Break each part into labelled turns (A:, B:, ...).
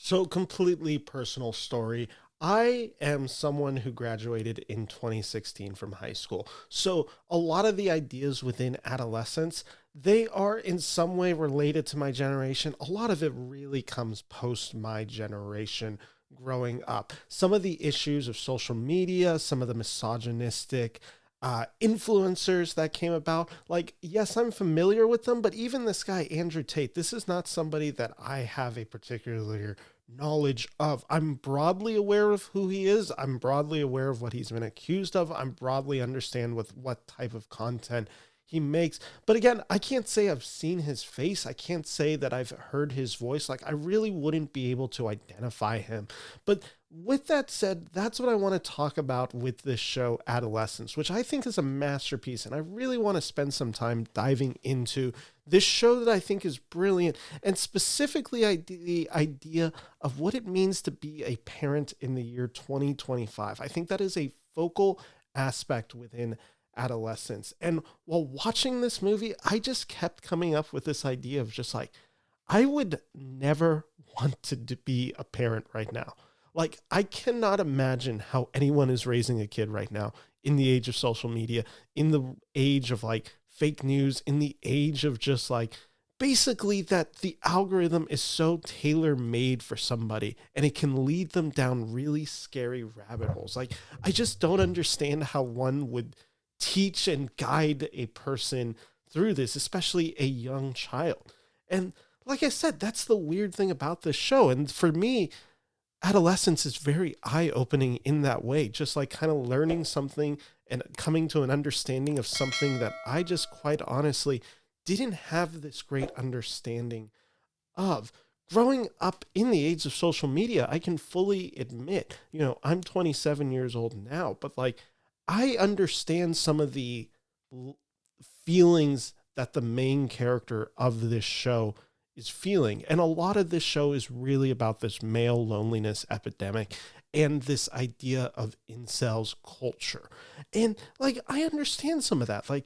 A: So, completely personal story. I am someone who graduated in 2016 from high school. So, a lot of the ideas within adolescence, they are in some way related to my generation. A lot of it really comes post my generation growing up. Some of the issues of social media, some of the misogynistic influencers that came about. Like, yes, I'm familiar with them, but even this guy, Andrew Tate, this is not somebody that I have a particular knowledge of. I'm broadly aware of who he is. I'm broadly aware of what he's been accused of. I'm broadly understand with what type of content he makes. But again, I can't say I've seen his face. I can't say that I've heard his voice. Like, I really wouldn't be able to identify him. But with that said, that's what I want to talk about with this show, Adolescence, which I think is a masterpiece. And I really want to spend some time diving into this show that I think is brilliant, and specifically the idea of what it means to be a parent in the year 2025. I think that is a focal aspect within adolescence. And while watching this movie, I just kept coming up with this idea of just like, I would never want to be a parent right now. Like, I cannot imagine how anyone is raising a kid right now in the age of social media, in the age of like fake news, in the age of just like basically that the algorithm is so tailor made for somebody and it can lead them down really scary rabbit holes. Like, I just don't understand how one would teach and guide a person through this, especially a young child. And like I said, that's the weird thing about this show. And for me, adolescence is very eye opening in that way, just like kind of learning something and coming to an understanding of something that I just quite honestly didn't have this great understanding of. Growing up in the age of social media, I can fully admit, I'm 27 years old now, but like I understand some of the feelings that the main character of this show is feeling. And a lot of this show is really about this male loneliness epidemic and this idea of incels culture. And like, I understand some of that, like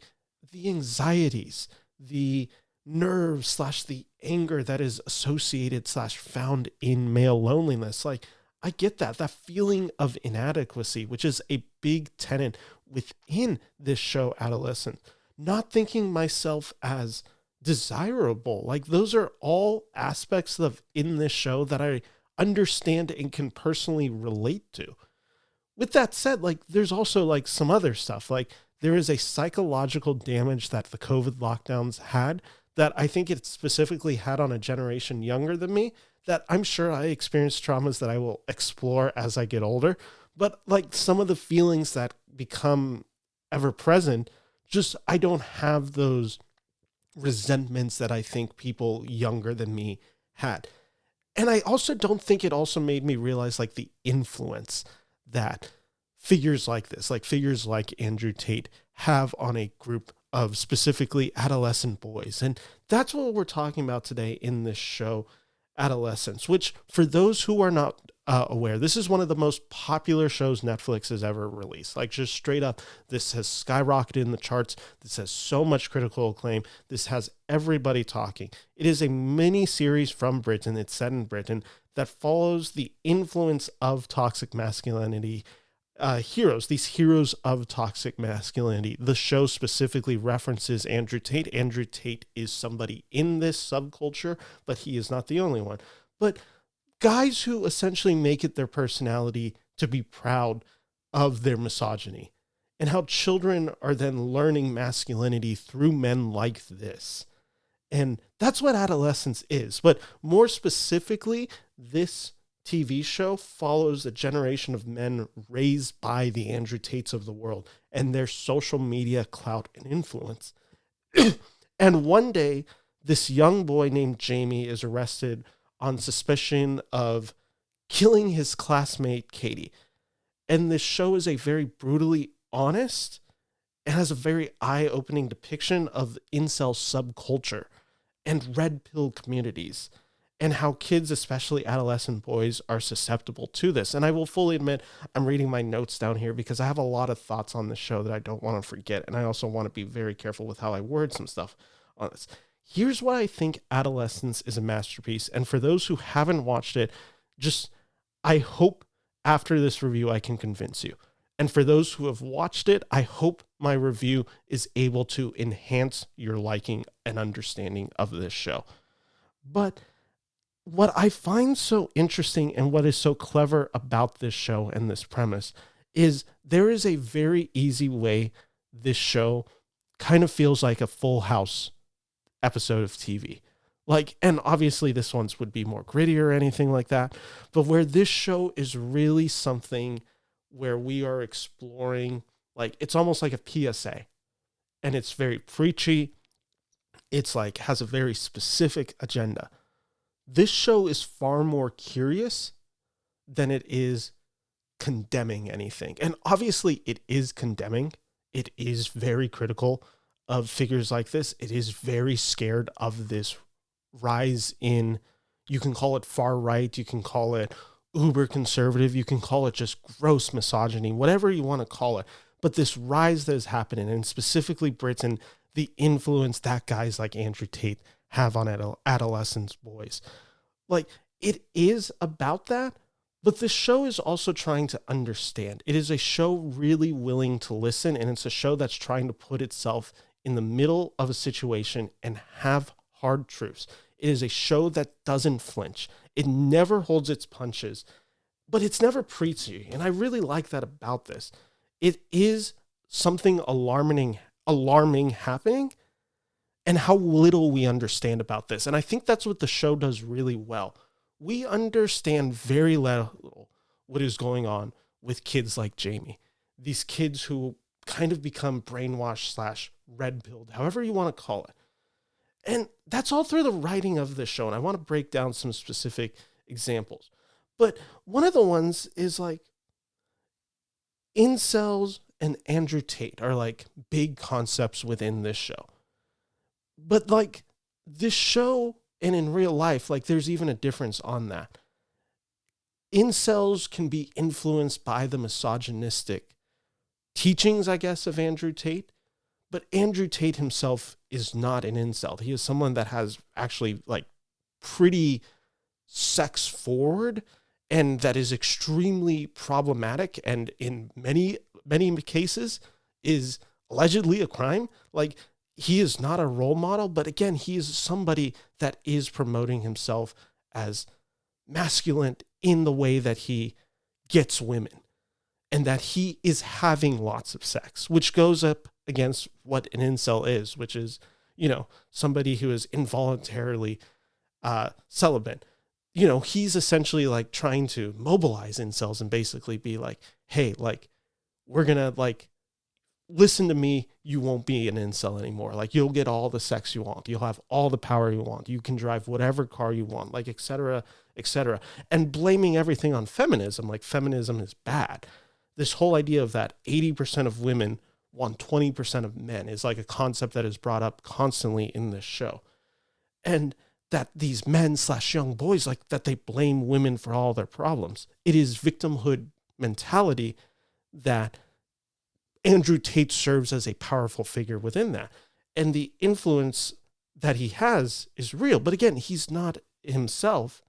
A: the anxieties, the nerves slash the anger that is associated slash found in male loneliness. Like, I get that feeling of inadequacy, which is a big tenet within this show, Adolescent. Not thinking myself as desirable. Like, those are all aspects of in this show that I understand and can personally relate to. With that said, like, there's also like some other stuff. Like, there is a psychological damage that the COVID lockdowns had that I think it specifically had on a generation younger than me, that I'm sure I experienced traumas that I will explore as I get older. But like some of the feelings that become ever present, just I don't have those resentments that I think people younger than me had. And I also don't think it also made me realize like the influence that figures like this, like figures like Andrew Tate, have on a group of specifically adolescent boys. And that's what we're talking about today in this show, Adolescence, which for those who are not aware, this is one of the most popular shows Netflix has ever released. Like, just straight up, this has skyrocketed in the charts. This has so much critical acclaim. This has everybody talking. It is a mini series from Britain. It's set in Britain that follows the influence of toxic masculinity heroes, these heroes of toxic masculinity. The show specifically references Andrew Tate. Andrew Tate is somebody in this subculture, but he is not the only one. But guys who essentially make it their personality to be proud of their misogyny, and how children are then learning masculinity through men like this. And that's what adolescence is. But more specifically, this TV show follows a generation of men raised by the Andrew Tates of the world and their social media clout and influence. And one day, this young boy named Jamie is arrested on suspicion of killing his classmate Katie. And this show is a very brutally honest and has a very eye-opening depiction of incel subculture and red pill communities, and how kids, especially adolescent boys, are susceptible to this. And I will fully admit, I'm reading my notes down here because I have a lot of thoughts on this show that I don't want to forget. And I also want to be very careful with how I word some stuff on this. Here's why I think Adolescence is a masterpiece. And for those who haven't watched it, just, I hope after this review I can convince you. And for those who have watched it, I hope my review is able to enhance your liking and understanding of this show. But what I find so interesting and what is so clever about this show and this premise is there is a very easy way this show kind of feels like a Full House episode of TV. Like, and obviously this one's would be more gritty or anything like that, but where this show is really something where we are exploring, like, it's almost like a PSA, and it's very preachy. It's like has a very specific agenda. This show is far more curious than it is condemning anything. And obviously it is condemning. It is very critical of figures like this. It is very scared of this rise in, you can call it far right, you can call it uber conservative, you can call it just gross misogyny, whatever you want to call it. But this rise that is happening, and specifically Britain, the influence that guys like Andrew Tate have on adolescents boys. Like, it is about that, but this show is also trying to understand. It is a show really willing to listen, and it's a show that's trying to put itself in the middle of a situation and have hard truths. It is a show that doesn't flinch. It never holds its punches, but it's never preachy, and I really like that about this. It is something alarming happening, and how little we understand about this. And I think that's what the show does really well. We understand very little what is going on with kids like Jamie. These kids who kind of become brainwashed / red pilled, however you want to call it. And that's all through the writing of the show. And I want to break down some specific examples. But one of the ones is like, incels and Andrew Tate are like big concepts within this show. But like this show and in real life, like there's even a difference on that. Incels can be influenced by the misogynistic teachings, I guess, of Andrew Tate. But Andrew Tate himself is not an incel. He is someone that has actually like pretty sex forward, and that is extremely problematic, and in many cases is allegedly a crime. Like, he is not a role model, but again, he is somebody that is promoting himself as masculine in the way that he gets women, and that he is having lots of sex, which goes up against what an incel is, which is, you know, somebody who is involuntarily celibate. You know, he's essentially like trying to mobilize incels and basically be like, hey, like, we're gonna like, listen to me, you won't be an incel anymore. Like, you'll get all the sex you want. You'll have all the power you want. You can drive whatever car you want, like, et cetera, and blaming everything on feminism. Like, feminism is bad. This whole idea of that 80% of women want 20% of men is like a concept that is brought up constantly in this show. And that these men / young boys, like, that they blame women for all their problems. It is victimhood mentality that Andrew Tate serves as a powerful figure within that. And the influence that he has is real. But again, he's not himself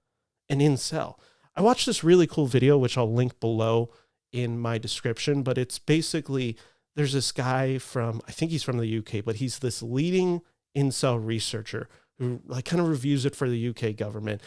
A: an incel. I watched this really cool video, which I'll link below in my description, but it's basically, there's this guy from, I think he's from the UK, but he's this leading incel researcher who like kind of reviews it for the UK government.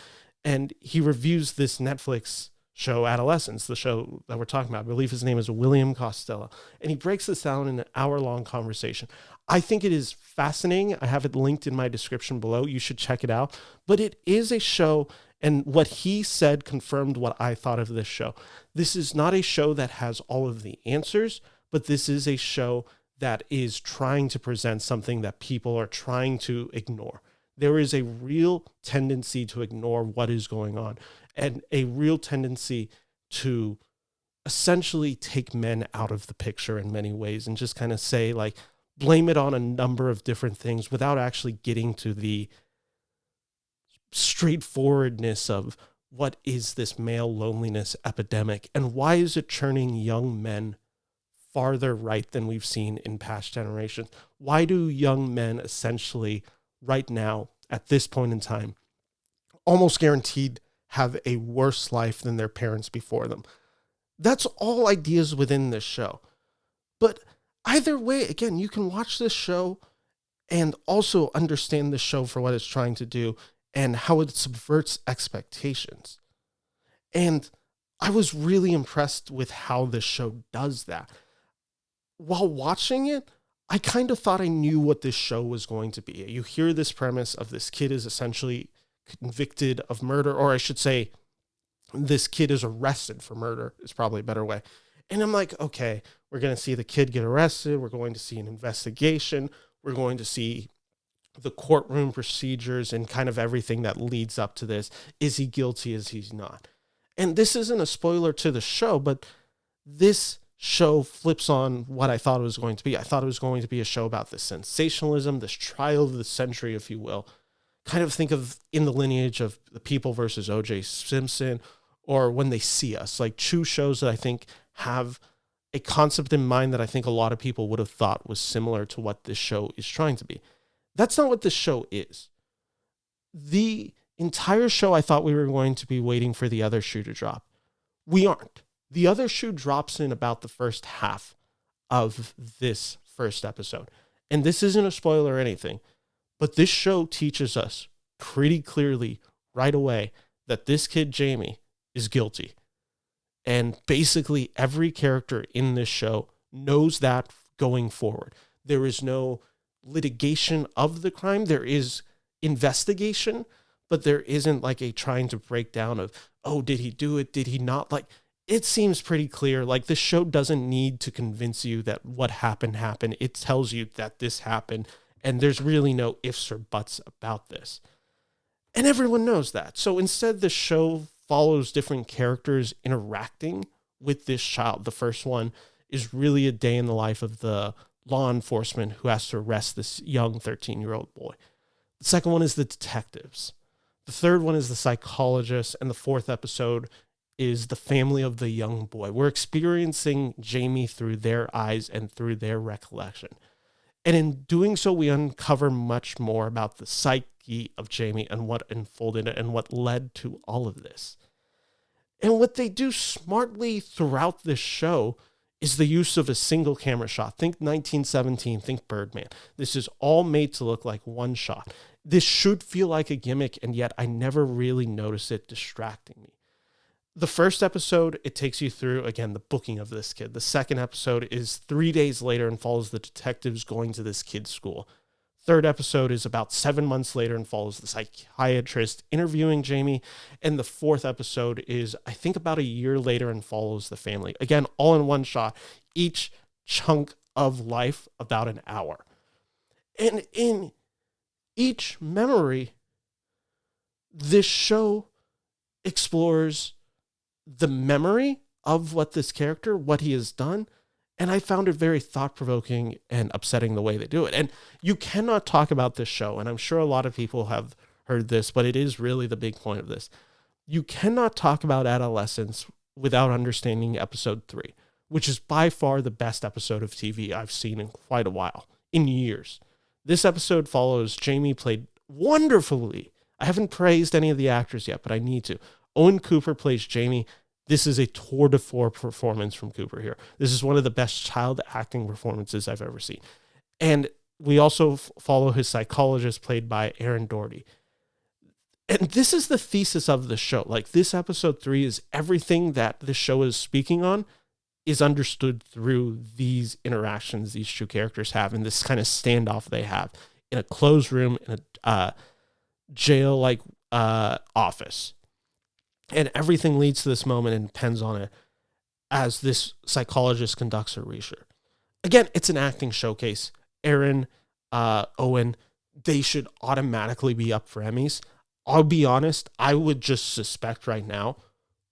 A: And he reviews this Netflix show, Adolescence, the show that we're talking about. I believe his name is William Costello. And he breaks this down in an hour-long conversation. I think it is fascinating. I have it linked in my description below. You should check it out. But it is a show, and what he said confirmed what I thought of this show. This is not a show that has all of the answers, but this is a show that is trying to present something that people are trying to ignore. There is a real tendency to ignore what is going on, and a real tendency to essentially take men out of the picture in many ways and just kind of say, like, blame it on a number of different things without actually getting to the straightforwardness of what is this male loneliness epidemic and why is it churning young men farther right than we've seen in past generations? Why do young men essentially right now, at this point in time, almost guaranteed have a worse life than their parents before them. That's all ideas within this show. But either way, again, you can watch this show and also understand the show for what it's trying to do and how it subverts expectations. And I was really impressed with how this show does that. While watching it, I kind of thought I knew what this show was going to be. You hear this premise of this kid is essentially convicted of murder, or I should say, this kid is arrested for murder, is probably a better way. And I'm like, okay, we're going to see the kid get arrested. We're going to see an investigation. We're going to see the courtroom procedures and kind of everything that leads up to this. Is he guilty? Is he not? And this isn't a spoiler to the show, but this show flips on what I thought it was going to be. I thought it was going to be a show about this sensationalism, this trial of the century, if you will. Kind of think of in the lineage of The People versus O.J. Simpson, or When They See Us, like two shows that I think have a concept in mind that I think a lot of people would have thought was similar to what this show is trying to be. That's not what this show is. The entire show, I thought we were going to be waiting for the other shoe to drop. We aren't. The other shoe drops in about the first half of this first episode. And this isn't a spoiler or anything, but this show teaches us pretty clearly right away that this kid, Jamie, is guilty. And basically every character in this show knows that going forward. There is no litigation of the crime. There is investigation, but there isn't like a trying to break down of, oh, did he do it? Did he not? Like, it seems pretty clear. Like, this show doesn't need to convince you that what happened. It tells you that this happened, and there's really no ifs or buts about this. And everyone knows that. So instead, the show follows different characters interacting with this child. The first one is really a day in the life of the law enforcement who has to arrest this young 13-year-old boy. The second one is the detectives. The third one is the psychologist. And the fourth episode is the family of the young boy. We're experiencing Jamie through their eyes and through their recollection. And in doing so, we uncover much more about the psyche of Jamie and what unfolded and what led to all of this. And what they do smartly throughout this show is the use of a single camera shot. Think 1917, think Birdman. This is all made to look like one shot. This should feel like a gimmick, and yet I never really noticed it distracting me. The first episode, it takes you through, again, the booking of this kid. The second episode is 3 days later and follows the detectives going to this kid's school. Third episode is about 7 months later and follows the psychiatrist interviewing Jamie. And the fourth episode is, I think, about a year later and follows the family. Again, all in one shot, each chunk of life about an hour. And in each memory, this show explores the memory of what this character, what he has done. And I found it very thought-provoking and upsetting the way they do it. And you cannot talk about this show, and I'm sure a lot of people have heard this, but it is really the big point of this. You cannot talk about Adolescence without understanding episode 3, which is by far the best episode of TV I've seen in quite a while, in years. This episode follows Jamie, played wonderfully. I haven't praised any of the actors yet, but I need to. Owen Cooper plays Jamie. This is a tour de force performance from Cooper here. This is one of the best child acting performances I've ever seen. And we also follow his psychologist, played by Aaron Doherty. And this is the thesis of the show. Like, this episode 3 is everything that the show is speaking on is understood through these interactions these two characters have and this kind of standoff they have in a closed room, in a jail-like office. And everything leads to this moment and depends on it as this psychologist conducts her research. Again, it's an acting showcase. Aaron, Owen, they should automatically be up for Emmys. I'll be honest, I would just suspect right now,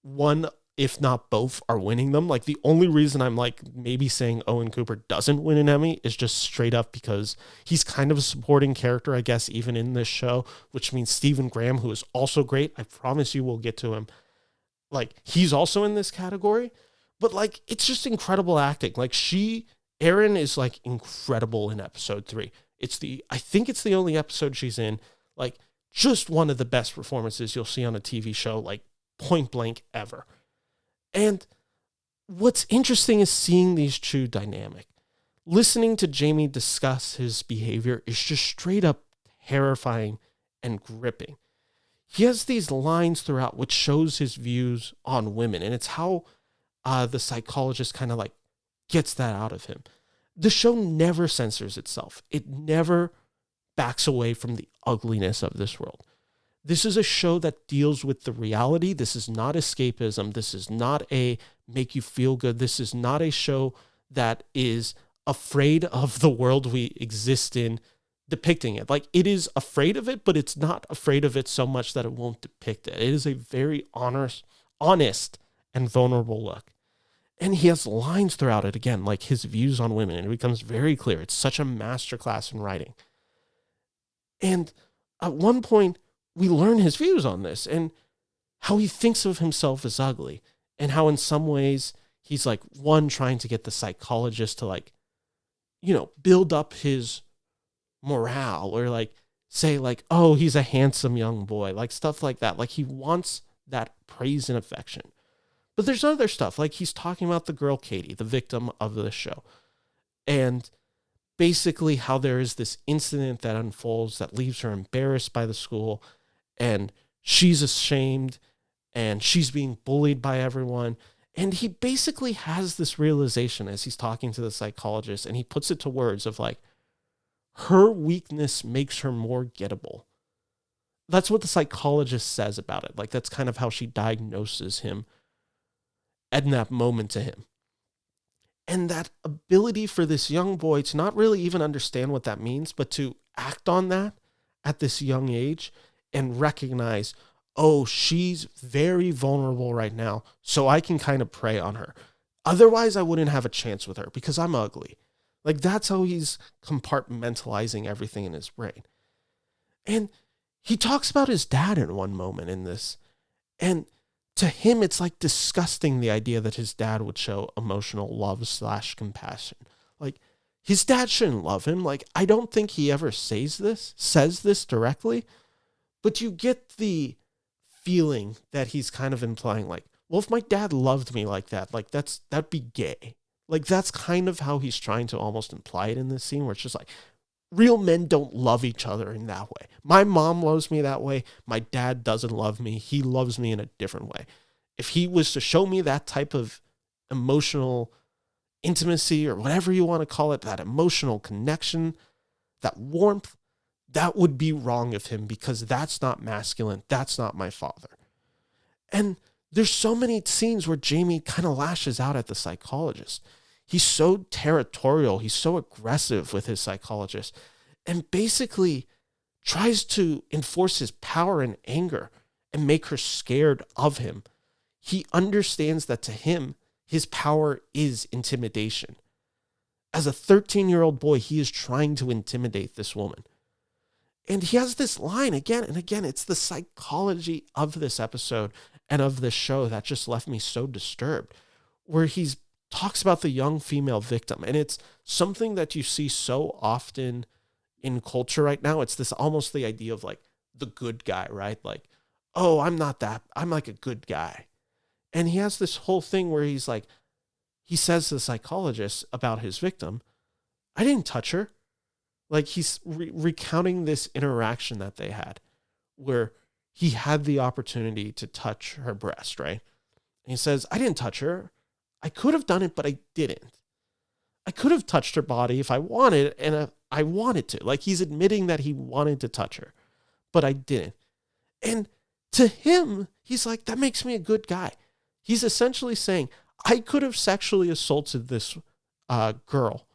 A: one, if not both, are winning them. Like, the only reason I'm like maybe saying Owen Cooper doesn't win an Emmy is just straight up because he's kind of a supporting character, I guess, even in this show, which means Stephen Graham, who is also great. I promise you we'll get to him. Like, he's also in this category, but like, it's just incredible acting. Like, Erin is like incredible in episode 3. I think it's the only episode she's in. Like, just one of the best performances you'll see on a TV show, like, point blank ever. And what's interesting is seeing these two dynamic. Listening to Jamie discuss his behavior is just straight up terrifying and gripping. He has these lines throughout which shows his views on women, and it's how the psychologist kind of like gets that out of him. The show never censors itself. It never backs away from the ugliness of this world. This is a show that deals with the reality. This is not escapism. This is not a make you feel good. This is not a show that is afraid of the world we exist in, depicting it. Like, it is afraid of it, but it's not afraid of it so much that it won't depict it. It is a very honest and vulnerable look. And he has lines throughout it, again, like his views on women, and it becomes very clear. It's such a masterclass in writing. And at one point, we learn his views on this and how he thinks of himself as ugly, and how in some ways he's like, one, trying to get the psychologist to like, build up his morale, or like say like, oh, he's a handsome young boy, like stuff like that. Like, he wants that praise and affection. But there's other stuff, like he's talking about the girl Katie, the victim of the show, and basically how there is this incident that unfolds that leaves her embarrassed by the school, and she's ashamed, and she's being bullied by everyone. And he basically has this realization as he's talking to the psychologist, and he puts it to words of like, her weakness makes her more gettable. That's what the psychologist says about it. Like, that's kind of how she diagnoses him in that moment to him. And that ability for this young boy to not really even understand what that means, but to act on that at this young age and recognize, oh, she's very vulnerable right now, so I can kind of prey on her. Otherwise, I wouldn't have a chance with her because I'm ugly. Like, that's how he's compartmentalizing everything in his brain. And he talks about his dad in one moment in this. And to him, it's like disgusting, the idea that his dad would show emotional love/compassion. Like, his dad shouldn't love him. Like, I don't think he ever says this directly, but you get the feeling that he's kind of implying like, well, if my dad loved me like that, like that'd be gay. Like, that's kind of how he's trying to almost imply it in this scene, where it's just like, real men don't love each other in that way. My mom loves me that way. My dad doesn't love me. He loves me in a different way. If he was to show me that type of emotional intimacy, or whatever you want to call it, that emotional connection, that warmth, that would be wrong of him, because that's not masculine. That's not my father. And there's so many scenes where Jamie kind of lashes out at the psychologist. He's so territorial. He's so aggressive with his psychologist, and basically tries to enforce his power and anger and make her scared of him. He understands that to him, his power is intimidation. As a 13-year-old boy, he is trying to intimidate this woman. And he has this line again and again. It's the psychology of this episode and of this show that just left me so disturbed, where he's talks about the young female victim. And it's something that you see so often in culture right now. It's this almost the idea of like the good guy, right? Like, oh, I'm not that. I'm like a good guy. And he has this whole thing where he's like, he says to the psychologist about his victim, I didn't touch her. Like, he's recounting this interaction that they had where he had the opportunity to touch her breast, right? And he says, I didn't touch her. I could have done it, but I didn't. I could have touched her body if I wanted, and I wanted to. Like, he's admitting that he wanted to touch her, but I didn't. And to him, he's like, that makes me a good guy. He's essentially saying, I could have sexually assaulted this girl,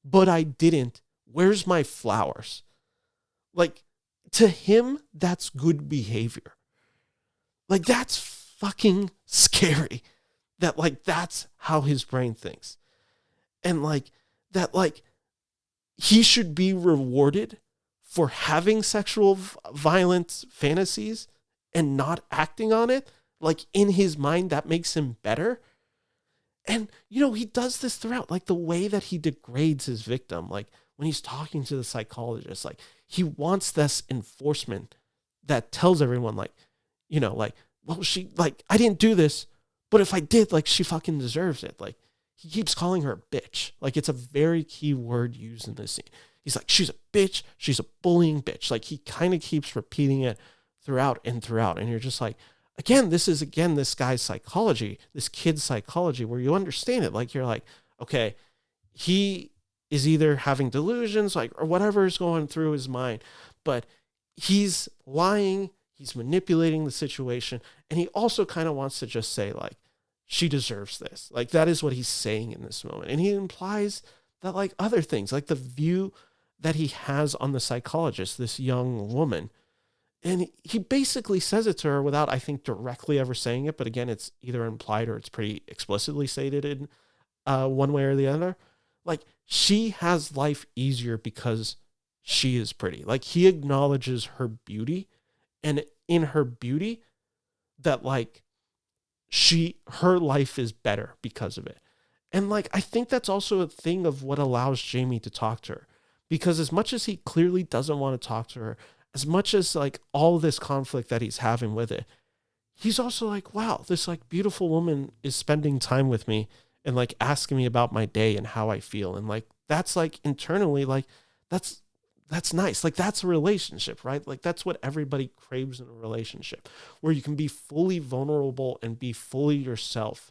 A: but I didn't. Where's my flowers? Like, to him, that's good behavior. Like, that's fucking scary. That, like, that's how his brain thinks. And, like, that, like, he should be rewarded for having sexual violent fantasies and not acting on it. Like, in his mind, that makes him better. And, he does this throughout, like, the way that he degrades his victim. Like, when he's talking to the psychologist, like, he wants this enforcement that tells everyone, like, like, well, she, like, I didn't do this, but if I did, like, she fucking deserves it. Like, he keeps calling her a bitch. Like, it's a very key word used in this scene. He's like, she's a bitch. She's a bullying bitch. Like, he kind of keeps repeating it throughout and throughout. And you're just like, again, this is, again, this guy's psychology, this kid's psychology, where you understand it. Like, you're like, okay, he is either having delusions, like, or whatever is going through his mind, but he's lying, he's manipulating the situation, and he also kind of wants to just say, like, she deserves this. Like, that is what he's saying in this moment. And he implies that, like, other things, like the view that he has on the psychologist, this young woman. And he basically says it to her without, I think, directly ever saying it. But again, it's either implied or it's pretty explicitly stated in one way or the other. Like, she has life easier because she is pretty. Like, he acknowledges her beauty, and in her beauty, that, like, her life is better because of it. And, like, I think that's also a thing of what allows Jamie to talk to her, because as much as he clearly doesn't want to talk to her, as much as, like, all this conflict that he's having with it, he's also like, wow, this, like, beautiful woman is spending time with me and, like, asking me about my day and how I feel. And, like, that's, like, internally, like, that's nice. Like, that's a relationship, right? Like, that's what everybody craves in a relationship, where you can be fully vulnerable and be fully yourself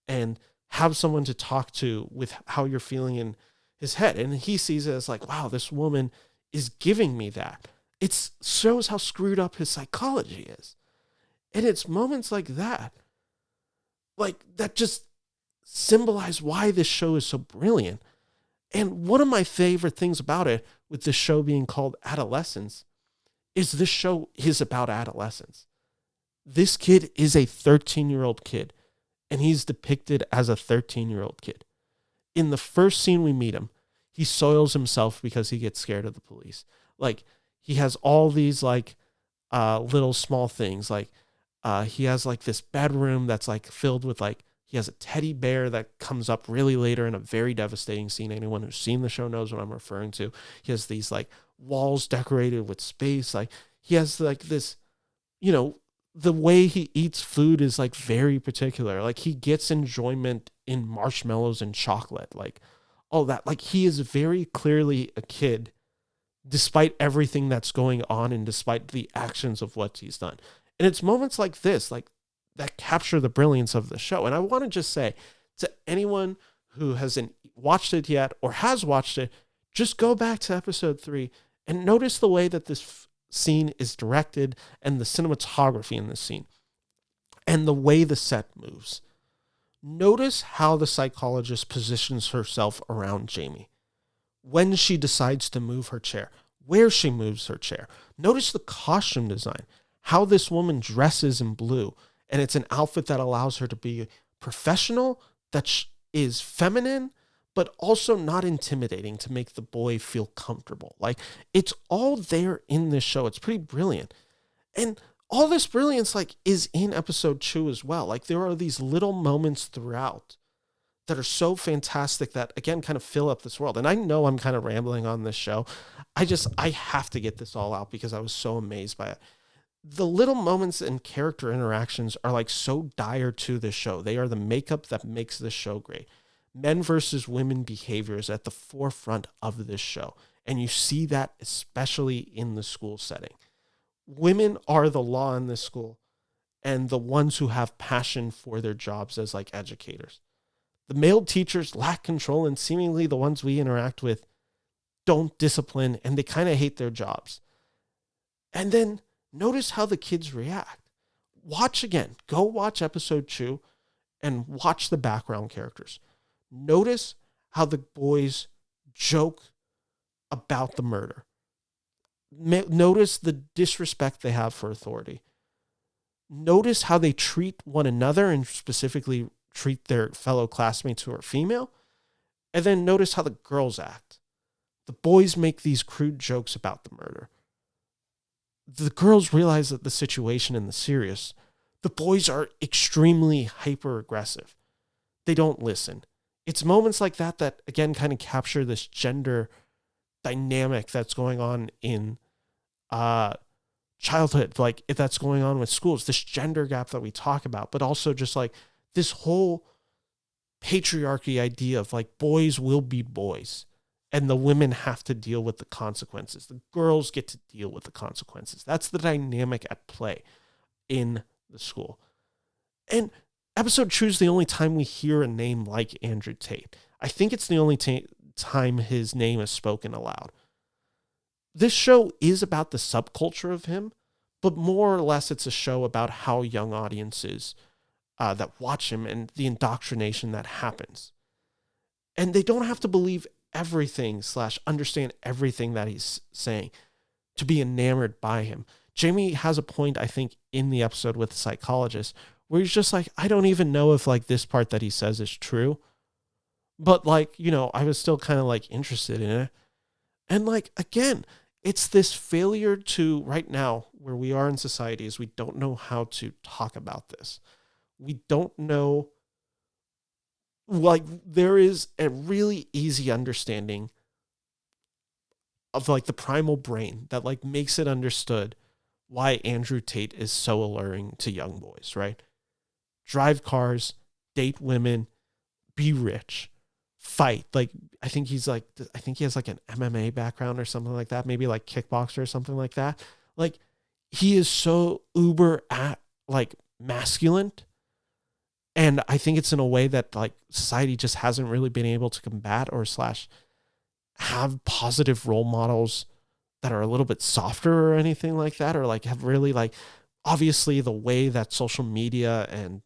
A: and have someone to talk to with how you're feeling in his head. And he sees it as like, wow, this woman is giving me that. It shows how screwed up his psychology is. And it's moments like that just symbolize why this show is so brilliant. And one of my favorite things about it, with this show being called Adolescence, is this show is about adolescence. This kid is a 13-year-old kid, and he's depicted as a 13-year-old kid. In the first scene we meet him, he soils himself because he gets scared of the police. Like, he has all these, like, little small things. Like, he has, like, this bedroom that's, like, filled with, like, he has a teddy bear that comes up really later in a very devastating scene. Anyone who's seen the show knows what I'm referring to. He has these, like, walls decorated with space. Like, he has, like, this, the way he eats food is, like, very particular. Like, he gets enjoyment in marshmallows and chocolate. Like, all that. Like, he is very clearly a kid, despite everything that's going on and despite the actions of what he's done. And it's moments like this, like, that capture the brilliance of the show. And I want to just say to anyone who hasn't watched it yet or has watched it, just go back to episode 3 and notice the way that this scene is directed and the cinematography in this scene and the way the set moves. Notice how the psychologist positions herself around Jamie. When she decides to move her chair, where she moves her chair. Notice the costume design, how this woman dresses in blue. And it's an outfit that allows her to be professional, that is feminine, but also not intimidating, to make the boy feel comfortable. Like, it's all there in this show. It's pretty brilliant. And all this brilliance, like, is in episode 2 as well. Like, there are these little moments throughout that are so fantastic that, again, kind of fill up this world. And I know I'm kind of rambling on this show. I have to get this all out because I was so amazed by it. The little moments and character interactions are, like, so dire to this show. They are the makeup that makes this show great. Men versus women behavior is at the forefront of this show. And you see that especially in the school setting. Women are the law in this school and the ones who have passion for their jobs as, like, educators. The male teachers lack control, and seemingly the ones we interact with don't discipline, and they kind of hate their jobs. And then notice how the kids react. Watch again. Go watch episode 2 and watch the background characters. Notice how the boys joke about the murder. Notice the disrespect they have for authority. Notice how they treat one another, and specifically treat their fellow classmates who are female. And then notice how the girls act. The boys make these crude jokes about the murder. The girls realize that the situation is serious. The boys are extremely hyper aggressive. They don't listen. It's moments like that that, again, kind of capture this gender dynamic that's going on in childhood, like if that's going on with schools, this gender gap that we talk about, but also just like this whole patriarchy idea of like boys will be boys and the women have to deal with the consequences. The girls get to deal with the consequences. That's the dynamic at play in the school. And episode 2 is the only time we hear a name like Andrew Tate. I think it's the only time his name is spoken aloud. This show is about the subculture of him, but more or less it's a show about how young audiences that watch him and the indoctrination that happens. And they don't have to believe everything / understand everything that he's saying to be enamored by him. Jamie has a point, I think, in the episode with the psychologist where he's just like, I don't even know if like this part that he says is true. But like, you know, I was still kind of like interested in it. And like, again, it's this failure to right now where we are in society is we don't know how to talk about this. We don't know, like there is a really easy understanding of like the primal brain that like makes it understood why Andrew Tate is so alluring to young boys, right? Drive cars, date women, be rich, fight. Like, I think he has like an MMA background or something like that. Maybe like kickboxer or something like that. Like he is so uber at like masculine. And I think it's in a way that like society just hasn't really been able to combat or / have positive role models that are a little bit softer or anything like that, or like have really like, obviously the way that social media and,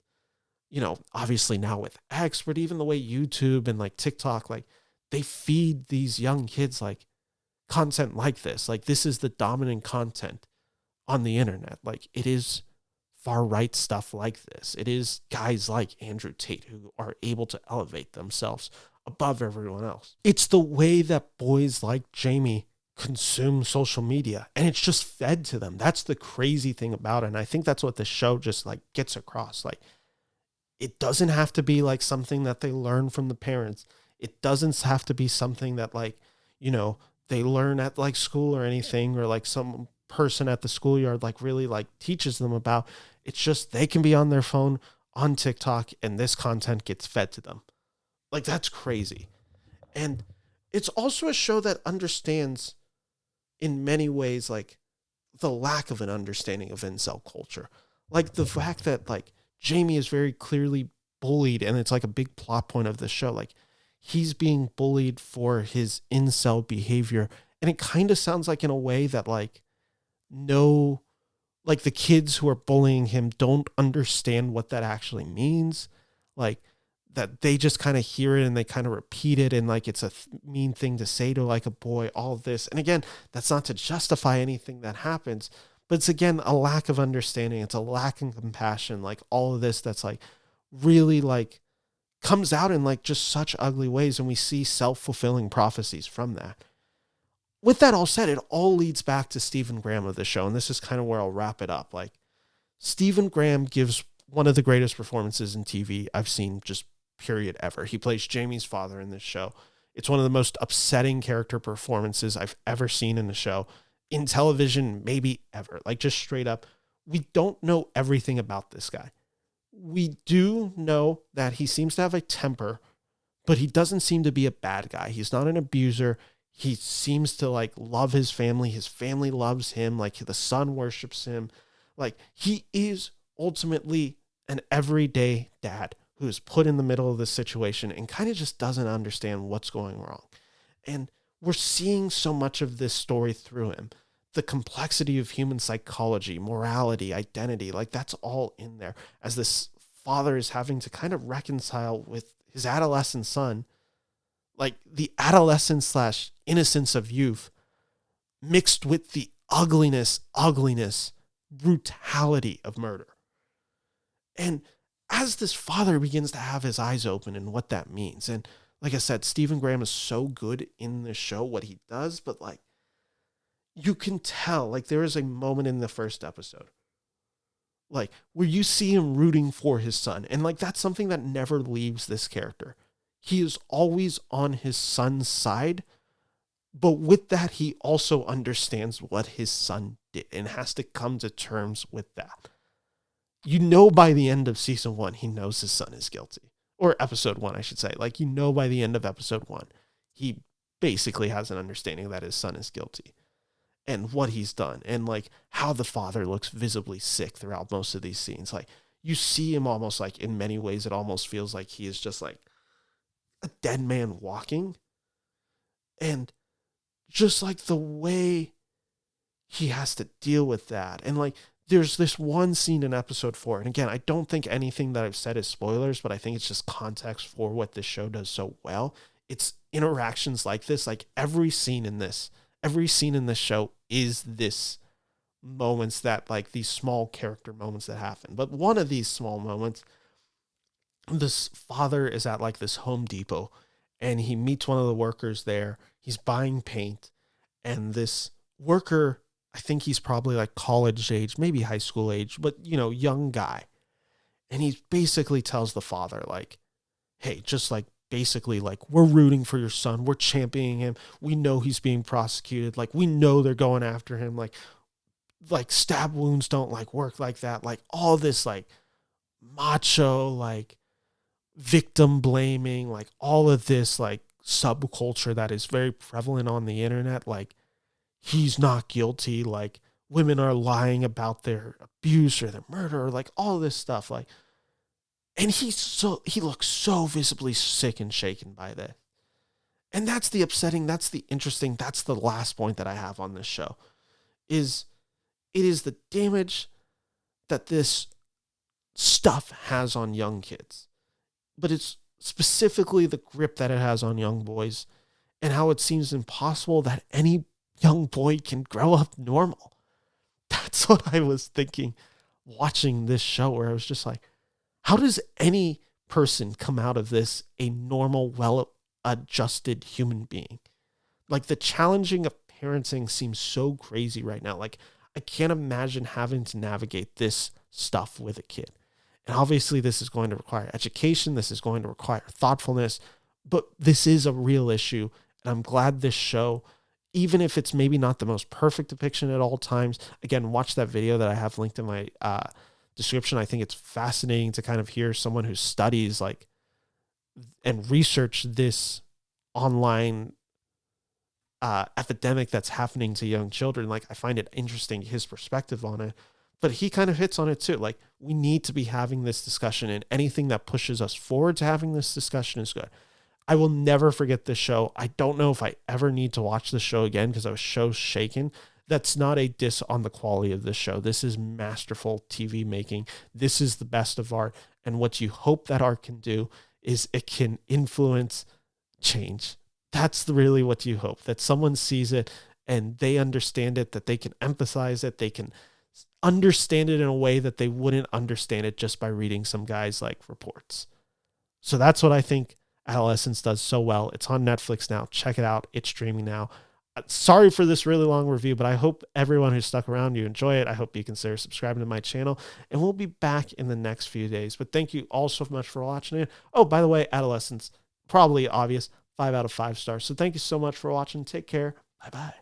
A: you know, obviously now with X, but even the way YouTube and like TikTok, like they feed these young kids like content like this. Like this is the dominant content on the internet. Like it is far right stuff like this. It is guys like Andrew Tate who are able to elevate themselves above everyone else. It's the way that boys like Jamie consume social media and it's just fed to them. That's the crazy thing about it. And I think that's what the show just like gets across. Like it doesn't have to be like something that they learn from the parents. It doesn't have to be something that like, you know, they learn at like school or anything, or like some person at the schoolyard like really like teaches them about. It's just they can be on their phone on TikTok and this content gets fed to them. Like that's crazy. And it's also a show that understands in many ways like the lack of an understanding of incel culture. Like the fact that like Jamie is very clearly bullied, and it's like a big plot point of the show. Like he's being bullied for his incel behavior. And it kind of sounds like in a way that like no, like the kids who are bullying him don't understand what that actually means. Like that they just kind of hear it and they kind of repeat it. And like, it's a mean thing to say to like a boy, all of this. And again, that's not to justify anything that happens, but it's again, a lack of understanding. It's a lack of compassion. Like all of this, that's like really like comes out in like just such ugly ways. And we see self-fulfilling prophecies from that. With that all said, it all leads back to Stephen Graham of the show. And this is kind of where I'll wrap it up. Like Stephen Graham gives one of the greatest performances in TV I've seen, just period ever. He plays Jamie's father in this show. It's one of the most upsetting character performances I've ever seen in a show, in television, maybe ever. Like just straight up, we don't know everything about this guy. We do know that he seems to have a temper, but he doesn't seem to be a bad guy. He's not an abuser. He seems to like love his family. His family loves him. Like the son worships him. Like he is ultimately an everyday dad who is put in the middle of this situation and kind of just doesn't understand what's going wrong. And we're seeing so much of this story through him. The complexity of human psychology, morality, identity, like that's all in there as this father is having to kind of reconcile with his adolescent son, like the adolescence / innocence of youth mixed with the ugliness, brutality of murder. And as this father begins to have his eyes open and what that means. And like I said, Stephen Graham is so good in the show, what he does, but like you can tell, like there is a moment in the first episode, like where you see him rooting for his son. And like, that's something that never leaves this character. He is always on his son's side, But with that, he also understands what his son did and has to come to terms with that. You know, by the end of season one, he knows his son is guilty. Or episode one, I should say. Like, you know, by the end of episode one, he basically has an understanding that his son is guilty and what he's done, and like how the father looks visibly sick throughout most of these scenes. Like, you see him almost like, in many ways, it almost feels like he is just like a dead man walking. And just like the way he has to deal with that. And like, there's this one scene in episode 4. And again, I don't think anything that I've said is spoilers, but I think it's just context for what this show does so well. It's interactions like this. Like, every scene in this show is this moments that, like, these small character moments that happen. But one of these small moments, this father is at like this Home Depot and he meets one of the workers there. He's buying paint, and this worker, I think he's probably like college age, maybe high school age, but you know, young guy. And he basically tells the father, like, hey, just like, basically, like, we're rooting for your son. We're championing him. We know he's being prosecuted. Like, we know they're going after him. Like stab wounds don't like work like that. Like, all this like macho, like victim blaming, like all of this like subculture that is very prevalent on the internet. Like, he's not guilty. Like, women are lying about their abuse or their murder, or like all this stuff. Like, and he looks so visibly sick and shaken by this. And that's the upsetting, that's the interesting, that's the last point that I have on this show, is it is the damage that this stuff has on young kids. But it's specifically the grip that it has on young boys, and how it seems impossible that any young boy can grow up normal. That's what I was thinking watching this show, where I was just like, how does any person come out of this a normal, well-adjusted human being? Like, the challenging of parenting seems so crazy right now. Like, I can't imagine having to navigate this stuff with a kid. And obviously this is going to require education. This is going to require thoughtfulness, but this is a real issue. And I'm glad this show, even if it's maybe not the most perfect depiction at all times, again, watch that video that I have linked in my description. I think it's fascinating to kind of hear someone who studies like and research this online epidemic that's happening to young children. Like, I find it interesting, his perspective on it, but he kind of hits on it too. Like, we need to be having this discussion, and anything that pushes us forward to having this discussion is good. I will never forget this show. I don't know if I ever need to watch the show again because I was so shaken. That's not a diss on the quality of this show. This is masterful TV making. This is the best of art. And what you hope that art can do is it can influence change. That's really what you hope, that someone sees it and they understand it, that they can emphasize it, they can understand it in a way that they wouldn't understand it just by reading some guys like reports. So that's what I think Adolescence does so well. It's on Netflix now. Check it out. It's streaming now. Sorry for this really long review, but I hope everyone who's stuck around, you enjoy it. I hope you consider subscribing to my channel, and we'll be back in the next few days. But thank you all so much for watching it. Oh, by the way, Adolescence, probably obvious, 5 out of 5 stars. So thank you so much for watching. Take care. Bye-bye.